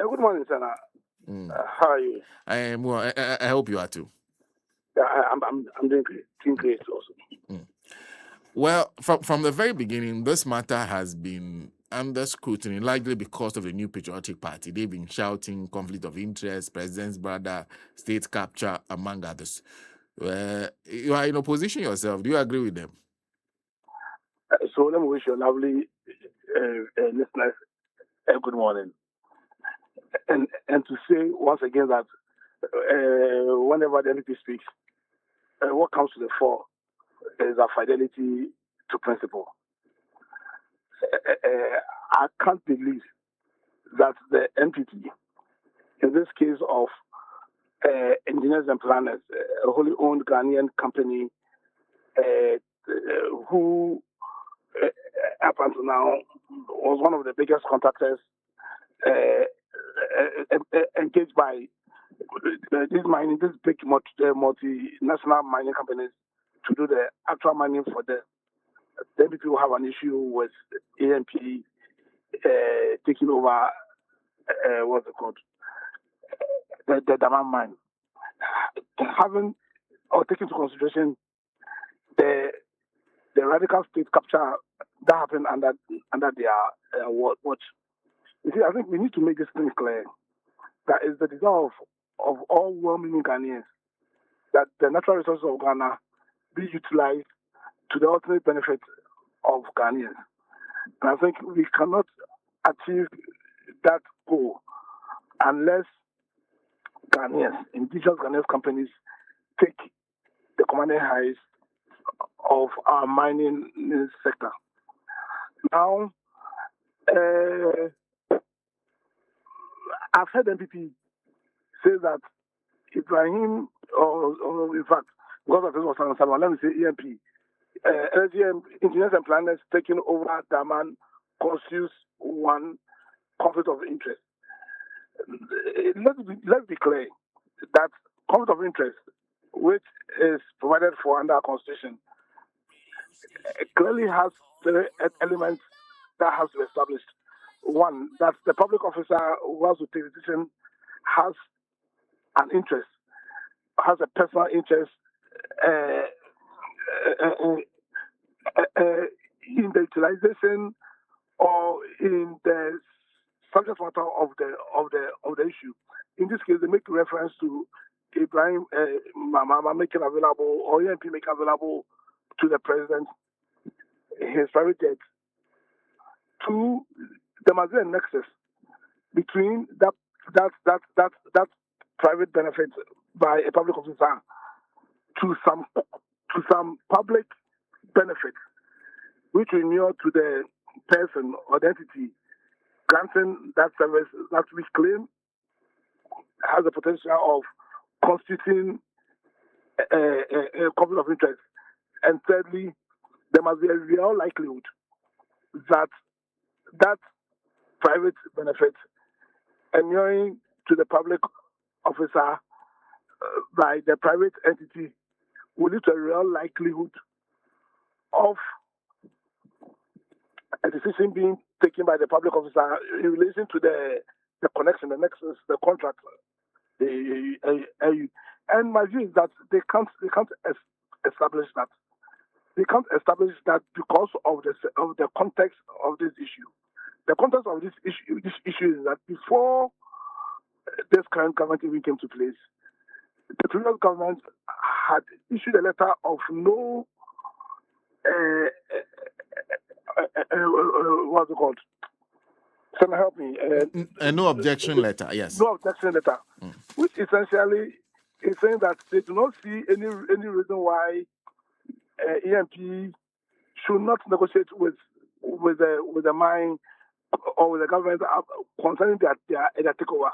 Good morning, Sana. Mm. How are you? I hope you are too. Yeah, I'm doing great. Doing great also. Mm. Well, from the very beginning, this matter has been under scrutiny, largely because of the New Patriotic Party. They've been shouting conflict of interest, president's brother, state capture, among others. You are in opposition yourself. Do you agree with them? So let me wish you a lovely listeners good morning, and to say once again that whenever the MP speaks, what comes to the fore is our fidelity to principle. I can't believe that the entity, in this case of Engineers and Planners, a wholly owned Ghanaian company, who up until now was one of the biggest contractors engaged by these big multinational mining companies to do the actual mining for them. Then people have an issue with E&P taking over what's it called, the Damang mine, having or taking into consideration the radical state capture that happened under their watch. You see, I think we need to make this thing clear that is the desire of all well-meaning Ghanaians that the natural resources of Ghana be utilized to the ultimate benefit of Ghanaians. And I think we cannot achieve that goal unless Ghanaians, indigenous Ghanaian companies, take the commanding highs of our mining sector. Now, I've heard MPP say that Ibrahim, or in fact, because of this was let me say E&P, LGM, engineers and planners taking over Damang constitutes one conflict of interest. Let's be clear that conflict of interest, which is provided for under our constitution, clearly has three elements that has to be established. One, that the public officer who has to take the decision has an interest, has a personal interest uh, in the utilization or in the subject matter of the issue. In this case, they make reference to Ibrahim Mahama making available or E&P making available to the president his private jet. Two, there must be a nexus between that private benefit by a public officer to some public benefit, which we inure to the person or the entity granting that service that we claim has the potential of constituting a conflict of interest. And thirdly, there must be a real likelihood that that private benefit inuring to the public officer by the private entity will lead to a real likelihood of a decision being taken by the public officer in relation to the connection, the nexus, the contract. And my view is that they can't establish that. They can't establish that because of the context of this issue. The context of this issue is that before this current government even came to place, the previous government had issued a letter of no what's it called? Can you help me? No objection letter, yes. No objection letter, which essentially is saying that they do not see any reason why E&P should not negotiate with the mine or with the government concerning their takeover.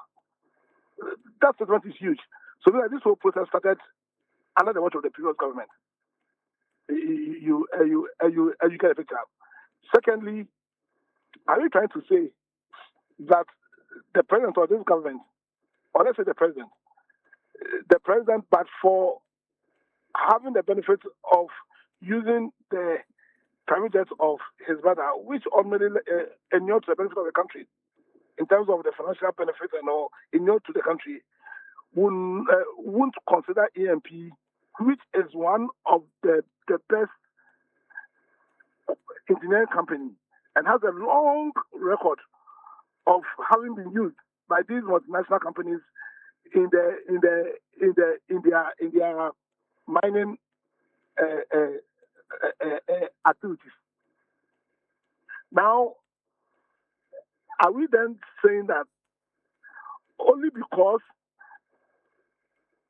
That statement is huge. So this whole process started under the watch of the previous government. You get a picture. Secondly, are you trying to say that the president or this government, or let's say the president, but for having the benefit of using the private jets of his brother, which ultimately inured to the benefit of the country, in terms of the financial benefits and all to the country, won't consider E&P, which is one of the best engineering company and has a long record of having been used by these multinational companies in their mining activities. Now, are we then saying that only because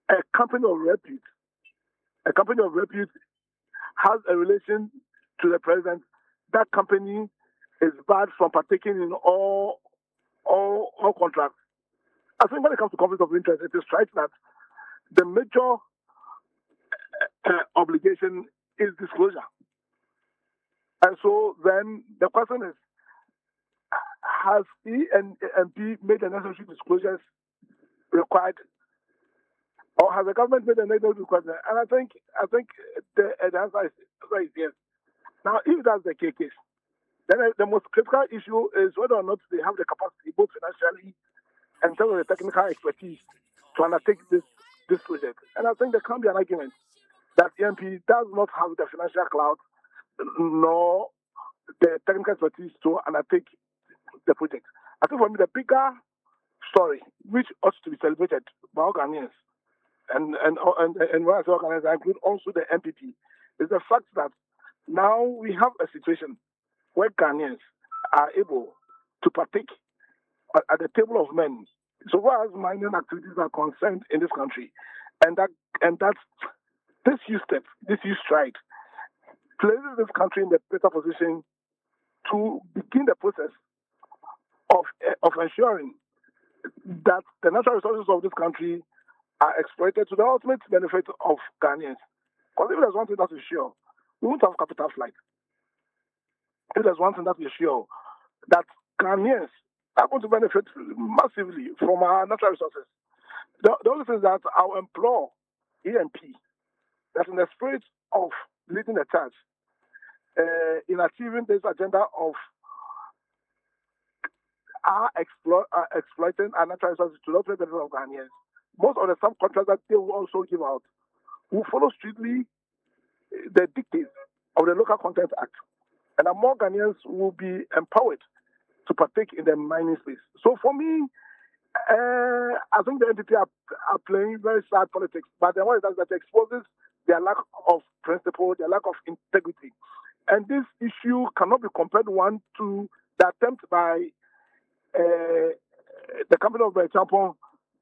a company of repute has a relation to the president, that company is barred from partaking in all contracts? I think when it comes to conflict of interest, it is right that the major obligation is disclosure. And so then the question is, has E&P made the necessary disclosures required, or has the government made the necessary requirement? And I think the answer is yes. Now, if that's the case, then the most critical issue is whether or not they have the capacity, both financially and in terms of the technical expertise, to undertake this project. And I think there can be an argument that E&P does not have the financial clout nor the technical expertise to undertake the project. I think for me, the bigger story, which ought to be celebrated by all Ghanaians, and when I say all Ghanaians, I include also the NPP, is the fact that now we have a situation where Ghanaians are able to partake at the table of men, so far as mining activities are concerned in this country, and that this huge step, this huge stride, places this country in the better position to begin the process of ensuring that the natural resources of this country are exploited to the ultimate benefit of Ghanaians. Because if there's one thing that is sure, we won't have capital flight. If there's one thing that is sure, that Ghanaians are going to benefit massively from our natural resources. The only thing is that I'll implore E&P that in the spirit of leading the charge in achieving this agenda of exploiting our natural resources to the ultimate benefit of Ghanaians, most of the subcontracts that they will also give out will follow strictly the dictates of the Local Content Act, and that more Ghanaians will be empowered to partake in the mining space. So for me, I think the NPP are playing very sad politics, but the one that exposes their lack of principle, their lack of integrity. And this issue cannot be compared one to the attempt by the company of example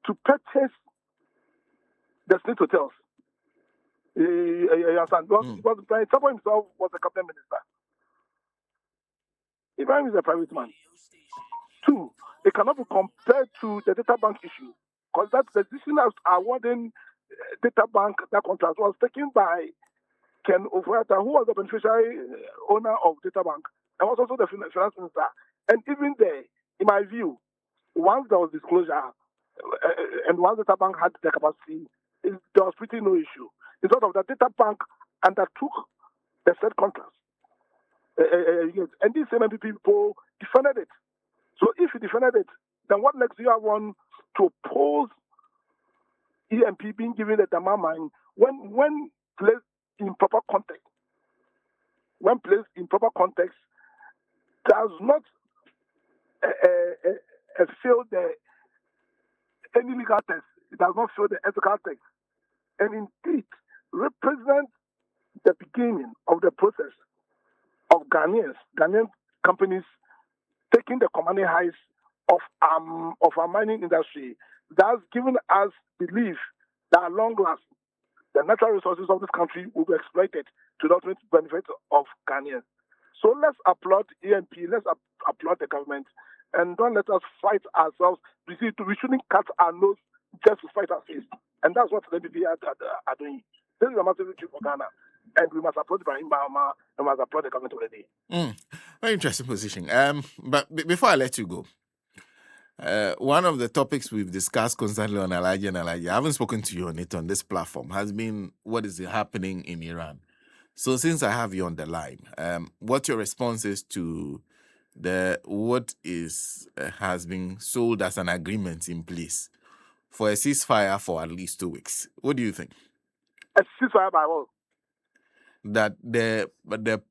to purchase the state hotels. You understand? Because President Mahama himself was a cabinet minister. Ibrahim is a private man. Two, it cannot be compared to the data bank issue, because that the decision of awarding data bank that contract was taken by Ken Ofurata, who was the beneficiary owner of data bank and was also the finance minister. And even there, in my view, once there was disclosure and once data bank had the capacity, there was pretty no issue. Instead of the data bank undertook the said contracts. And these same people defended it. So if you defended it, then what next do you have one to oppose E&P being given the Damang mine when placed in proper context? When placed in proper context, does not fail any legal test. It does not fail the ethical test. And indeed, represents the beginning of the process of Ghanaian companies taking the commanding heights of our mining industry. That's given us belief that at long last, the natural resources of this country will be exploited to the ultimate benefit of Ghanaians. So let's applaud E&P, let's applaud the government, and don't let us fight ourselves. We shouldn't cut our nose just to fight our face. And that's what the NPP are doing. This is a massive issue for Ghana. And we must applaud President Mahama and we must applaud the government already. Very interesting position. But before I let you go, one of the topics we've discussed constantly on Elijah and Elijah, I haven't spoken to you on it on this platform, has been what is happening in Iran. So since I have you on the line, what your response is to what is has been sold as an agreement in place for a ceasefire for at least 2 weeks. What do you think? A ceasefire by what? That the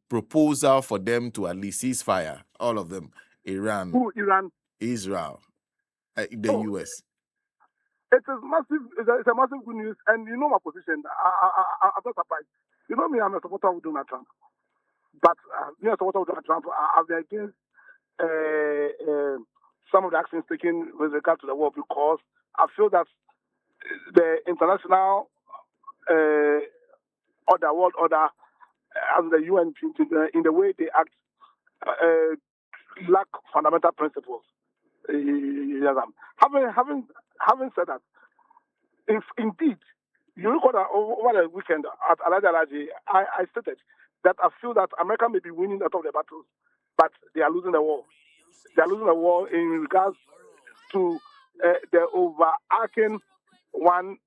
proposal for them to at least ceasefire, all of them, Iran, Who? Iran? Israel, the Oh, US. it's a massive. It's a massive good news, and you know my position. I'm not surprised. You know me. I'm a supporter of Donald Trump, but me as a supporter of Donald Trump, I'll be against some of the actions taken with regard to the war because I feel that the international world order, and the UN in the way they act, lack fundamental principles. Yes, having said that, if indeed you look at over the weekend at Alaji, I stated that I feel that America may be winning a lot of the battles, but they are losing the war. They are losing the war in regards to the overarching one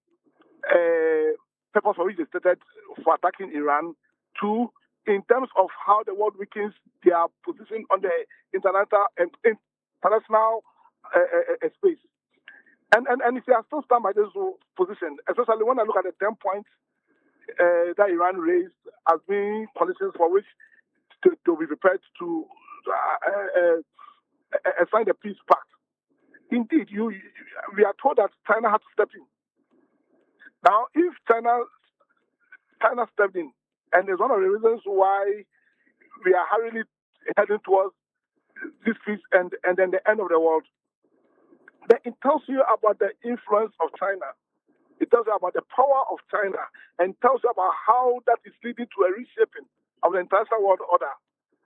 purpose for which they started for attacking Iran. Two, in terms of how the world weakens their position on the international space. And if they are still stand by this position, especially when I look at the 10 points that Iran raised as being conditions for which to be prepared to sign the peace pact. Indeed, we are told that China had to step in. Now, if China stepped in, and it's one of the reasons why we are hurriedly heading towards this peace and then the end of the world, then it tells you about the influence of China. It tells you about the power of China and tells you about how that is leading to a reshaping of the international world order.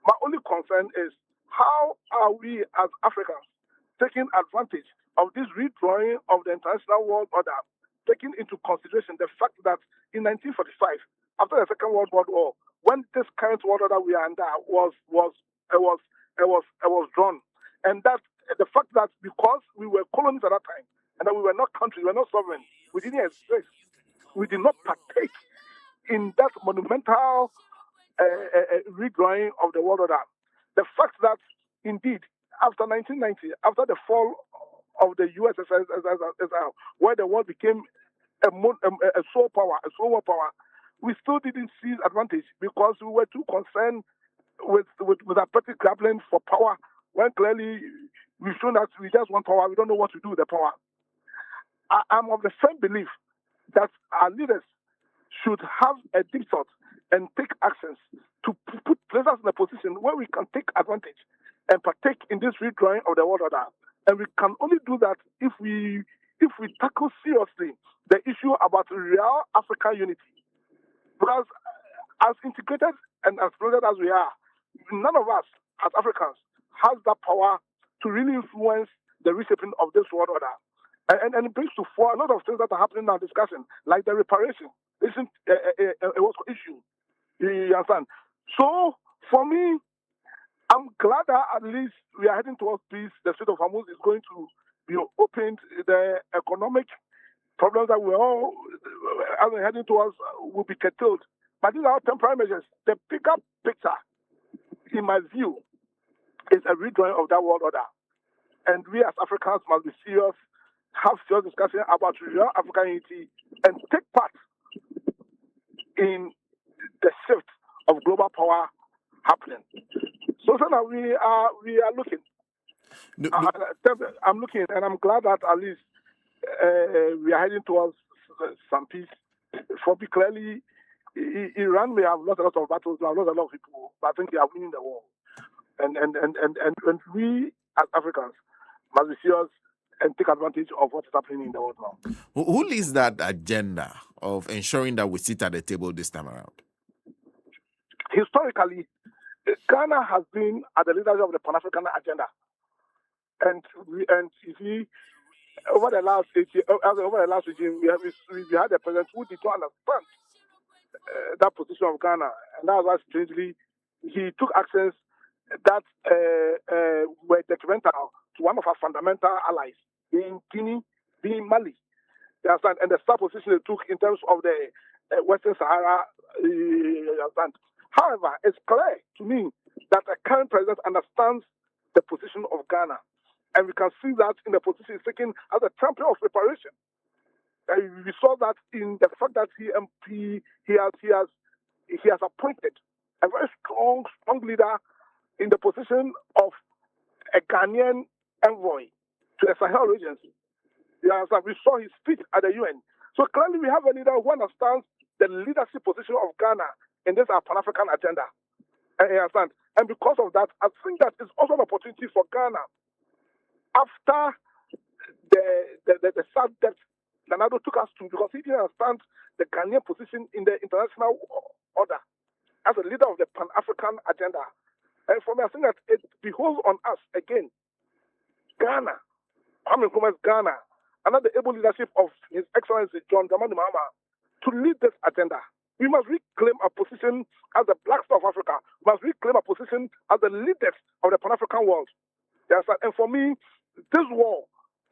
My only concern is how are we as Africans taking advantage of this redrawing of the international world order, taking into consideration the fact that in 1945, after the Second World War, when this current world order we are under was drawn, and that the fact that because we were colonies at that time and that we were not countries, we were not sovereign, we didn't exist, we did not partake in that monumental redrawing of the world order. The fact that indeed after 1990, after the fall of the USSR, where the world became a sole world power, we still didn't seize advantage because we were too concerned with our petty grappling for power, when clearly we've shown that we just want power, we don't know what to do with the power. I'm of the firm belief that our leaders should have a deep thought and take actions to place us in a position where we can take advantage and partake in this redrawing of the world order. And we can only do that if we tackle seriously the issue about real African unity. Because as integrated and as close as we are, none of us as Africans has that power to really influence the reshaping of this world order. And it brings to fore a lot of things that are happening now, discussion, like the reparation. Isn't a issue. You understand? So, for me, I'm glad that at least we are heading towards peace. The Strait of Hormuz is going to be opened. The economic problems that we're all heading towards will be curtailed. But these are temporary measures. The bigger picture, in my view, is a redrawing of that world order. And we as Africans must be serious, have serious discussion about real African unity, and take part in the shift of global power happening. So now we are looking. I'm looking, and I'm glad that at least we are heading towards some peace. For me, clearly, Iran may have lost a lot of battles, may have lost a lot of people, but I think they are winning the war. And we as Africans must be serious and take advantage of what is happening in the world now. Who leads that agenda of ensuring that we sit at the table this time around? Historically, Ghana has been at the leadership of the Pan-African agenda, and you see, over the last regime, we had a president who did not understand that position of Ghana, and that was why strangely he took actions that were detrimental to one of our fundamental allies, being Guinea, being Mali. You understand? And the star position they took in terms of the Western Sahara. You understand? However, it's clear to me that the current president understands the position of Ghana. And we can see that in the position he's taken as a champion of reparation. And we saw that in the fact that E&P, he has appointed a very strong leader in the position of a Ghanaian envoy to the Sahel regions. Yes, we saw his speech at the UN. So clearly we have a leader who understands the leadership position of Ghana in this Pan-African agenda. And because of that, I think that is also an opportunity for Ghana after the sad debt Nanado took us to, because he didn't understand the Ghanaian position in the international order as a leader of the Pan-African agenda. And for me, I think that it behoves on us again, Ghana, Ghana, under the able leadership of His Excellency John Dramani Mahama, to lead this agenda. We must reclaim our position as the Black Star of Africa. We must reclaim our position as the leaders of the Pan-African world. Yes, and for me, this war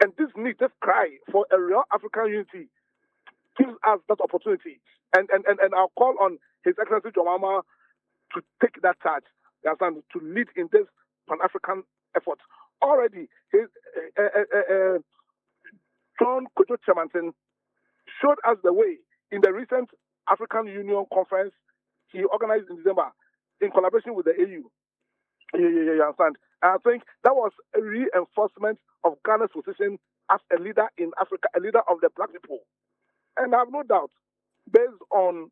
and this need, this cry for a real African unity gives us that opportunity. And I'll call on His Excellency John Mahama to take that charge, yes, and to lead in this Pan-African effort. Already, John Kojo Chemantin showed us the way in the recent African Union conference he organized in December in collaboration with the AU. You understand? And I think that was a reinforcement of Ghana's position as a leader in Africa, a leader of the Black people. And I have no doubt, based on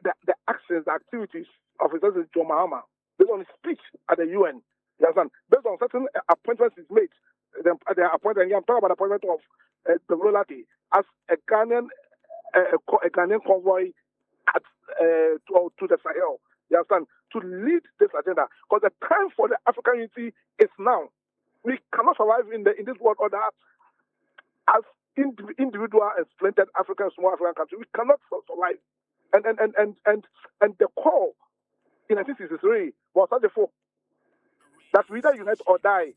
the actions, the activities of His Excellency John Mahama, based on his speech at the UN, you understand? Based on certain appointments he's made, the appointment, I'm talking about the appointment of the Rolati as a Ghanaian convoy to the Sahel, you understand, to lead this agenda. Because the time for the African unity is now. We cannot survive in this world order as individual and splintered African, small African countries. We cannot survive. And the call in 1963 was such a form that we either unite or die.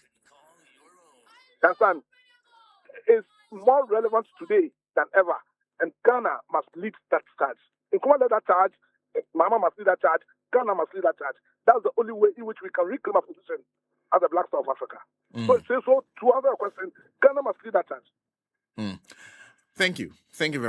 You understand? Is more relevant today than ever. And Ghana must lead that charge. In Nkrumah led that charge, Mahama must lead that charge, Ghana must lead that charge. That's the only way in which we can reclaim our position as a Black Star of Africa. So to answer your question, Ghana must lead that charge. Thank you. Thank you very much.